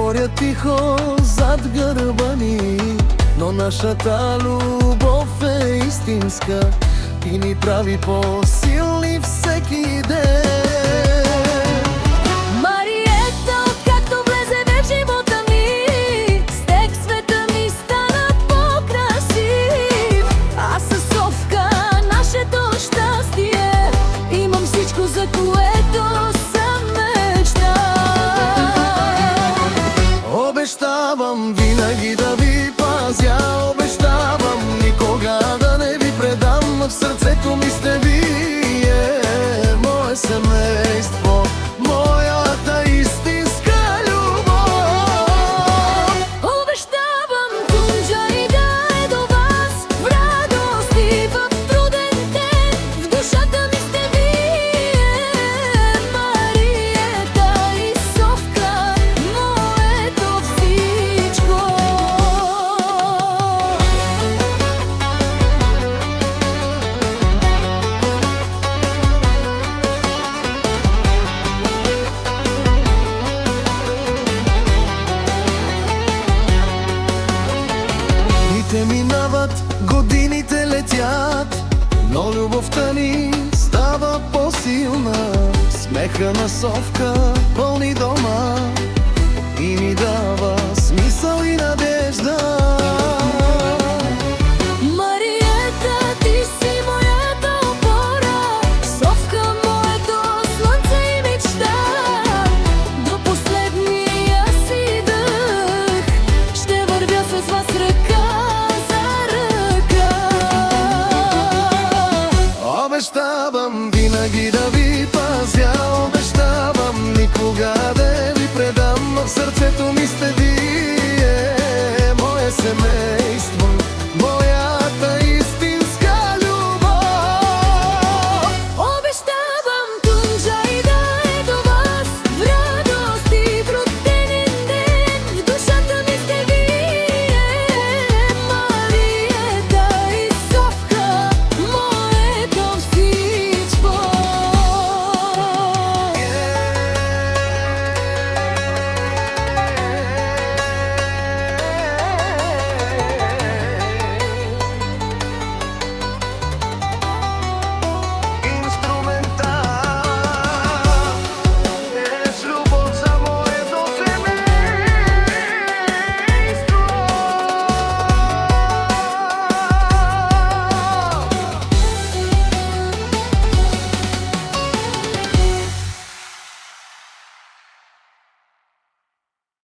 говоря тихо зад гърба ни, но нашата любов е истинска и ни прави по-силни всеки ден. Мариета, откакто влезе в живота ми, с теб света ми стана по-красив. Аз със Совка, нашето щастие, имам всичко, за което съм мечтал. Обещавам винаги да ви пазя, обещавам никога да не ви предам. В сърцето ми сте вие, мое семейство, моята истинска любов. Обещавам Тунджа и да е до вас, в радост и в труден ден. В душата ми сте вие, Мариета и Совка, моето всичко. Дните минават, годините летят, но любовта ни става по-силна. Смеха на Совка пълни дома и ни дава смисъл и надежда. Мариета, ти си моята опора, Совка, моето слънце и мечта. До последния си дъх ще вървя с вас ръка за ръка. Обещавам винаги да ви пазя, обещавам никога да ви предам. В сърцето ми сте вие, мое семейство.